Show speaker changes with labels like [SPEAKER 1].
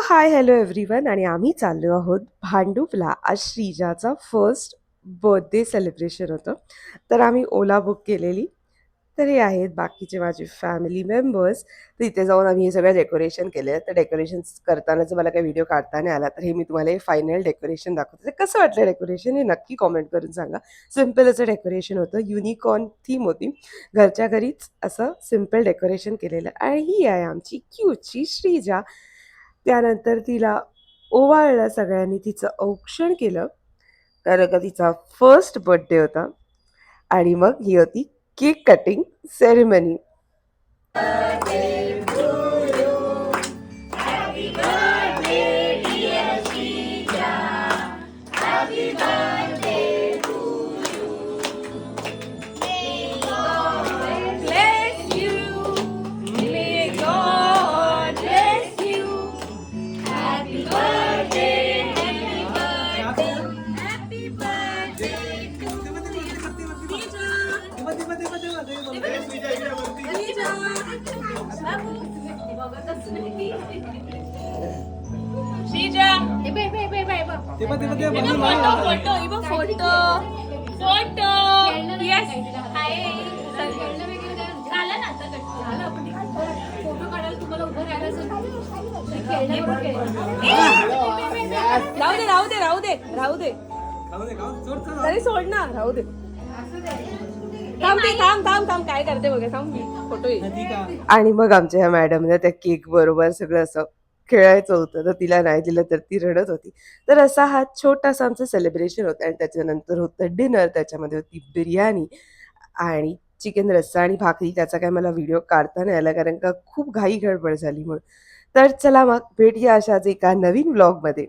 [SPEAKER 1] हाय, hello everyone आणि आम्ही चाललो आहोत भांडूपला. आज श्रीजाचा फर्स्ट बर्थडे सेलिब्रेशन होतं. तर आम्ही ओला बुक केलेली. तर हे आहेत बाकीचे माझे फॅमिली मेंबर्स. तर इथे जाऊन आम्ही हे सगळं डेकोरेशन केलं. तर डेकोरेशन्स करतानाचा मला काही व्हिडिओ काढता नाही आला, तर हे मी तुम्हाला हे फायनल डेकोरेशन दाखवते. तर कसं वाटलं डेकोरेशन हे नक्की कॉमेंट करून सांगा. सिम्पल असं डेकोरेशन होतं. युनिकॉर्न थीम होती. घरच्या घरीच असं सिम्पल डेकोरेशन केलेलं आणि ही आहे आमची क्यूटची श्रीजा. त्यानंतर तिला ओवाळलं सगळ्यांनी, तिचं औक्षण केलं. कारण का तिचा फर्स्ट बर्थडे होता आणि मग ही होती केक कटिंग सेरेमनी. तरी सोड ना, राहू दे. थांब काय करते बघा, थांब मी फोटो येईल. आणि मग आमच्या ह्या मॅडमने त्या केक बरोबर सगळं असं खेळायचं होतं, तर तिला नाही दिलं तर ती रडत होती. तर असा हा छोटासा आमचं सेलिब्रेशन होतं आणि त्याच्यानंतर होतं डिनर. त्याच्यामध्ये होती बिर्याणी आणि चिकन रस्सा आणि भाकरी. त्याचा काय मला व्हिडिओ काढता नाही आला कारण का खूप घाई गडबड झाली म्हणून. तर चला मग भेटूया अशाच एका नवीन व्लॉगमध्ये.